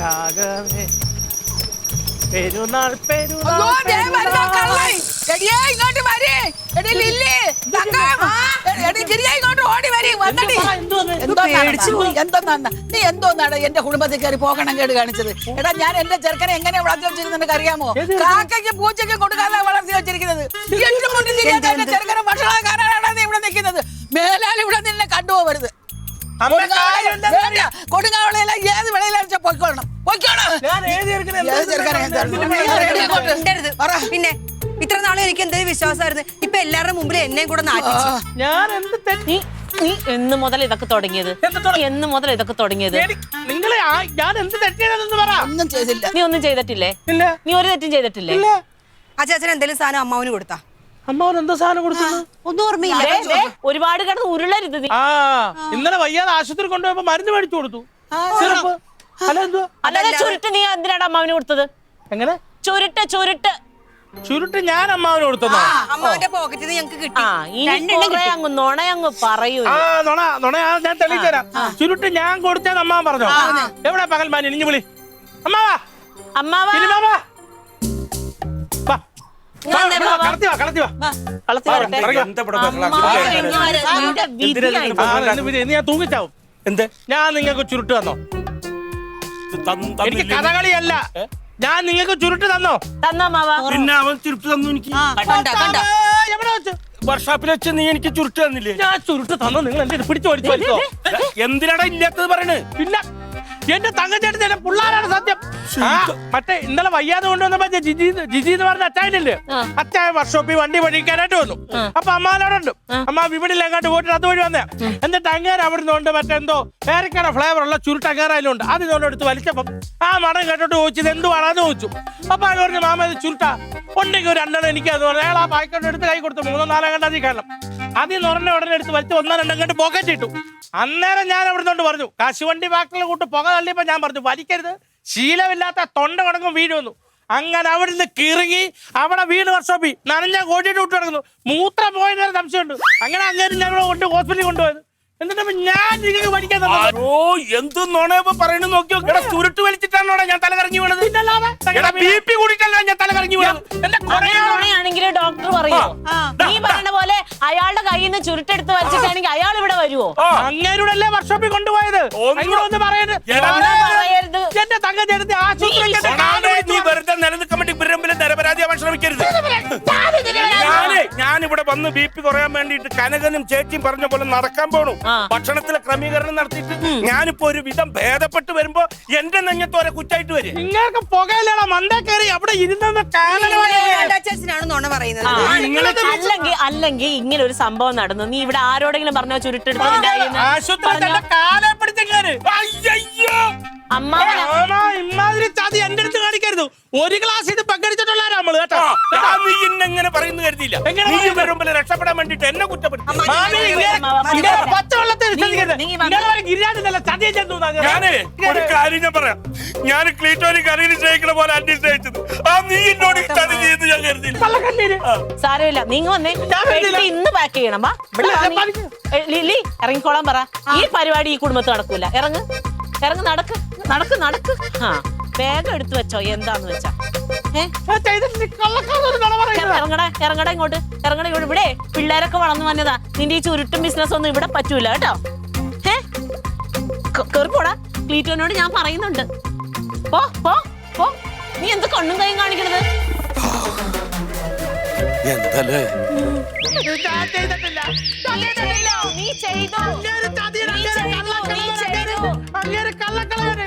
രാഗമേ പെരുന്നാൾ പെരുന്നാൾ നീ എന്തോന്നാണ് എന്റെ കുടുംബത്തിൽ കയറി പോകണം കേട് കാണിച്ചത്? എടാ ഞാൻ എന്റെ ചെറുക്കനെ എങ്ങനെയാ വളർത്തി വെച്ചിരിക്കുന്നത് നിനക്ക് അറിയാമോ? കാക്കയ്ക്ക് പൂച്ചയ്ക്ക് കൊടുക്കാനാണ് വളർത്തി വെച്ചിരിക്കുന്നത്. ചെറുക്കനെ ഭക്ഷണക്കാരാണ് നീ ഇവിടെ നിൽക്കുന്നത്. മേലാൽ ഇവിടെ നിന്നെ കണ്ടുപോകരുത്. കൊടുങ്ങാവളയില ഏത് വിളയിലാണെന്ന് വെച്ചാൽ പൊയ്ക്കോളണം. പിന്നെ ഇത്ര നാളും എനിക്ക് എന്തെങ്കിലും വിശ്വാസമായിരുന്നു. ഇപ്പൊ എല്ലാവരുടെ മുമ്പിൽ എന്നെയും കൂടെ നാട്ടിച്ചു. ഞാൻ എന്ത് നീ എന്ന് മുതൽ ഇതൊക്കെ തുടങ്ങിയത്? എന്ന് മുതൽ ഇതൊക്കെ തുടങ്ങിയത്? നിങ്ങളെ ഞാൻ എന്ത് തെറ്റിയതെന്ന് പറ. ഒന്നും ചെയ്തില്ല. നീ ഒന്നും ചെയ്തിട്ടില്ലേ? നീ ഒരു തെറ്റും ചെയ്തിട്ടില്ലേ? ആ ചേച്ചൻ എന്തെങ്കിലും സാധനം അമ്മാവന് കൊടുത്താ? അമ്മാവൻ എന്താ സാധനം കൊടുത്തത്? ഒന്നും ഓർമ്മയില്ല. ഒരുപാട് കിടന്ന് ഉരുളരുത് നീ. ഇന്നലെ വയ്യാതെ ആശുപത്രി കൊണ്ടുപോയപ്പോ മരുന്ന് മേടിച്ചു കൊടുത്തു. സിറപ്പ് അല്ലാതെ ചുരുട്ട് നീ എന്തിനാണ് അമ്മാവന് കൊടുത്തത്? എങ്ങനെ ചുരുട്ട് ചുരുട്ട് ചുരുട്ട് ഞാൻ അമ്മാവന് കൊടുത്തത്? അമ്മാവന്റെ പോക്കറ്റിൽ ഞങ്ങൾക്ക് കിട്ടി. അങ്ങ് നുണയങ്ങ് പറയൂ. നുണ ഞാൻ തെളിയിച്ചു തരാം. ചുരുട്ട് ഞാൻ കൊടുത്തത് അമ്മാവൻ പറഞ്ഞോ? എവിടെ പകൽമാൻ? ഇനി വിളി അമ്മാവാ. അമ്മാവാ ഞാൻ തൂങ്ങിച്ചാവും. എന്ത്? ഞാൻ നിങ്ങൾക്ക് ചുരുട്ട് തന്നോ? എനിക്ക് കഥകളിയല്ല. ഞാൻ നിങ്ങൾക്ക് ചുരുട്ട് തന്നോ? പിന്നെ അവൻ ചുരുട്ട് തന്നു എനിക്ക്. എവിടെ വെച്ച്? വർക്ക്ഷോപ്പിൽ വെച്ച് നീ എനിക്ക് ചുരുട്ട് തന്നില്ലേ? ഞാൻ ചുരുട്ട് തന്നോ? നിങ്ങൾ എന്റെ പിടിച്ചു വലിച്ചോ? എന്തിനാടാ ഇല്ലാത്തത് പറയണേ? പിന്നെ എന്റെ തങ്കച്ചേട്ടൻ എന്റെ പിള്ളേരാണ് സത്യം. മറ്റേ ഇന്നലെ വയ്യാതെ കൊണ്ടുവന്നപ്പോ ജിജി എന്ന് പറഞ്ഞ അച്ചായനില്ലേ, അച്ചായ വർക്ക്ഷോപ്പിൽ വണ്ടി പഠിക്കാനായിട്ട് വന്നു. അപ്പൊ അമ്മാനോടുണ്ട്. അമ്മ വിപണിയിൽ എങ്ങാണ്ട് പോയിട്ട് അതുവഴി വന്നേ. എന്നിട്ട് അങ്ങേര് അവിടുന്ന് കൊണ്ട് മറ്റെന്തോ പേരക്കട ഫ്ലേവർ ഉള്ള ചുരുട്ട് അങ്ങേരായാലുണ്ട്. അത് ഇതുകൊണ്ടെടുത്ത് വലിച്ചപ്പം ആ മടം കേട്ടോട്ട് ചോദിച്ചത് എന്തുവാണെന്ന് ചോദിച്ചു. അപ്പൊ അത് പറഞ്ഞു മാമ ഇത് ചുരുട്ടാ ഉണ്ടെങ്കിൽ ഒരു 2 എനിക്ക് അത് പറഞ്ഞു. അയാൾ ആ പായ്ക്കോട്ട് എടുത്ത് കൈ കൊടുത്തു. 3-4 കണ്ടാതി കാരണം അതിൽ നിറഞ്ഞ ഉടനെ എടുത്ത് വലിച്ച് 1-2 കണ്ട് പോക്കറ്റ് ഇട്ടു. അന്നേരം ഞാൻ അവിടുന്ന് പറഞ്ഞു കശുവണ്ടി ബാക്കിലെ കൂട്ട് പുക തള്ളിയപ്പോ ഞാൻ പറഞ്ഞു വലിക്കരുത്, ശീലമില്ലാത്ത തൊണ്ട കടങ്ങും വീഴുന്നു. അങ്ങനെ അവിടുന്ന് കിറങ്ങി അവിടെ വീട് വർക്ക്ഷോപ്പിൽ നനഞ്ഞ കോട്ടിയിട്ട് വിട്ടു കിടക്കുന്നു. മൂത്രം പോയതിന് സംശയമുണ്ട്. അങ്ങനെ അങ്ങനെ ഞങ്ങൾ ഹോസ്പിറ്റലിൽ കൊണ്ടുപോയത്. എന്നിട്ട് ഞാൻ നിങ്ങൾക്ക് പഠിക്കാൻ എന്ത് നോണയപ്പോ പറയണ നോക്കിയോ? ചുരുട്ട് വലിച്ചിട്ടാണോ ഞാൻ തല കറങ്ങി വീണത്? BP കൂടിയിട്ടല്ല ഞാൻ തല കറങ്ങി വീണത്. ണെങ്കിൽ ഡോക്ടർ പറയോ? നീ പറയുന്ന പോലെ അയാളുടെ കയ്യിൽ നിന്ന് ചുരുട്ടെടുത്ത് വലിച്ചിട്ടാണെങ്കിൽ അയാൾ ഇവിടെ വരുവോ? അങ്ങേരുടെ അല്ലേ വർക്ക്ഷോപ്പിൽ കൊണ്ടുപോയത്? ഒന്ന് പറയരുത്. എന്റെ തങ്കച്ചേട്ടത്തി നീ വെറുതെ നിലനിൽക്കാൻ വേണ്ടി പിറമ്പിലെ നിരപരാധിയാവാൻ ശ്രമിക്കരുത്. ഞാനിവിടെ വന്ന് BP കുറയാൻ വേണ്ടിട്ട് കനകനും ചേച്ചിയും പറഞ്ഞ പോലെ നടക്കാൻ പോണു. ഭക്ഷണത്തിലെ ക്രമീകരണം നടത്തിയിട്ട് ഞാനിപ്പോ ഒരു വിധം ഭേദപ്പെട്ട് വരുമ്പോ എന്റെ നെഞ്ഞത്തോരെ കുറ്റായിട്ട് വരും. നിങ്ങൾക്ക് പുകയിലാണ് മണ്ട കയറി അവിടെ ഇരുന്ന അല്ലെങ്കിൽ ഇങ്ങനെ ഒരു സംഭവം നടന്നു. നീ ഇവിടെ ആരോടെങ്കിലും പറഞ്ഞോ ചുരുട്ടെടുത്ത്? ഇമ്മാതിരി ചതി എന്റെ അടുത്ത് കാണിക്കരുത്. ഒരു ഗ്ലാസ് ഇത് പങ്കടിച്ചിട്ടുള്ള നമ്മള് കേട്ടോ. നീ ഇന്നെങ്ങനെ പറയുന്നു കരുതിയില്ല. നീ വരുമ്പോൾ രക്ഷപ്പെടാൻ വേണ്ടിട്ട് എന്നെ കുറ്റപ്പെടുത്തി. പച്ചവെള്ളത്തിൽ ഞാനേ ഒരു കാര്യം ഞാൻ പറയാം. ഞാൻ ക്ലീറ്റോനി കറിയിൽ സ്നേഹിക്കുന്ന പോലെ അന്റി സ്നേഹിച്ചത്. ആ നീ എന്നോട് ചതി ചെയ്ത് ഞാൻ കരുതിയില്ല. സാരമില്ല, നീങ്ങ വന്നേ. ഇന്ന് പാക്ക് ചെയ്യണം. ലില്ലി ഇറങ്ങിക്കോളാൻ പറ. ഈ പരിപാടി ഈ കുടുംബത്തിൽ നടക്കൂല. ഇറങ്ങ് ഇറങ്ങ്, നടക്ക് നടക്ക് നടക്ക്. വേഗം എടുത്തു വെച്ചോ എന്താന്ന് വെച്ചാ. ഇറങ്ങടാ ഇറങ്ങടാ ഇങ്ങോട്ട്, ഇറങ്ങടാ ഇങ്ങോട്ട്. ഇവിടെ പിള്ളേരൊക്കെ വളർന്നു വന്നതാ. നിന്റെ ഈ ചുരുട്ടും ബിസിനസ് ഒന്നും ഇവിടെ പറ്റൂല കേട്ടോ. കേറിപ്പോടാ. ക്ലീറ്റോനോട് ഞാൻ പറയുന്നുണ്ട്. പോ പോ പോ. നീ എന്ത് കണ്ണും കൈയും കാണിക്കണത്? എന്തല്ലേ നീ ചെയ്തോ? കള്ളക്കളവനെ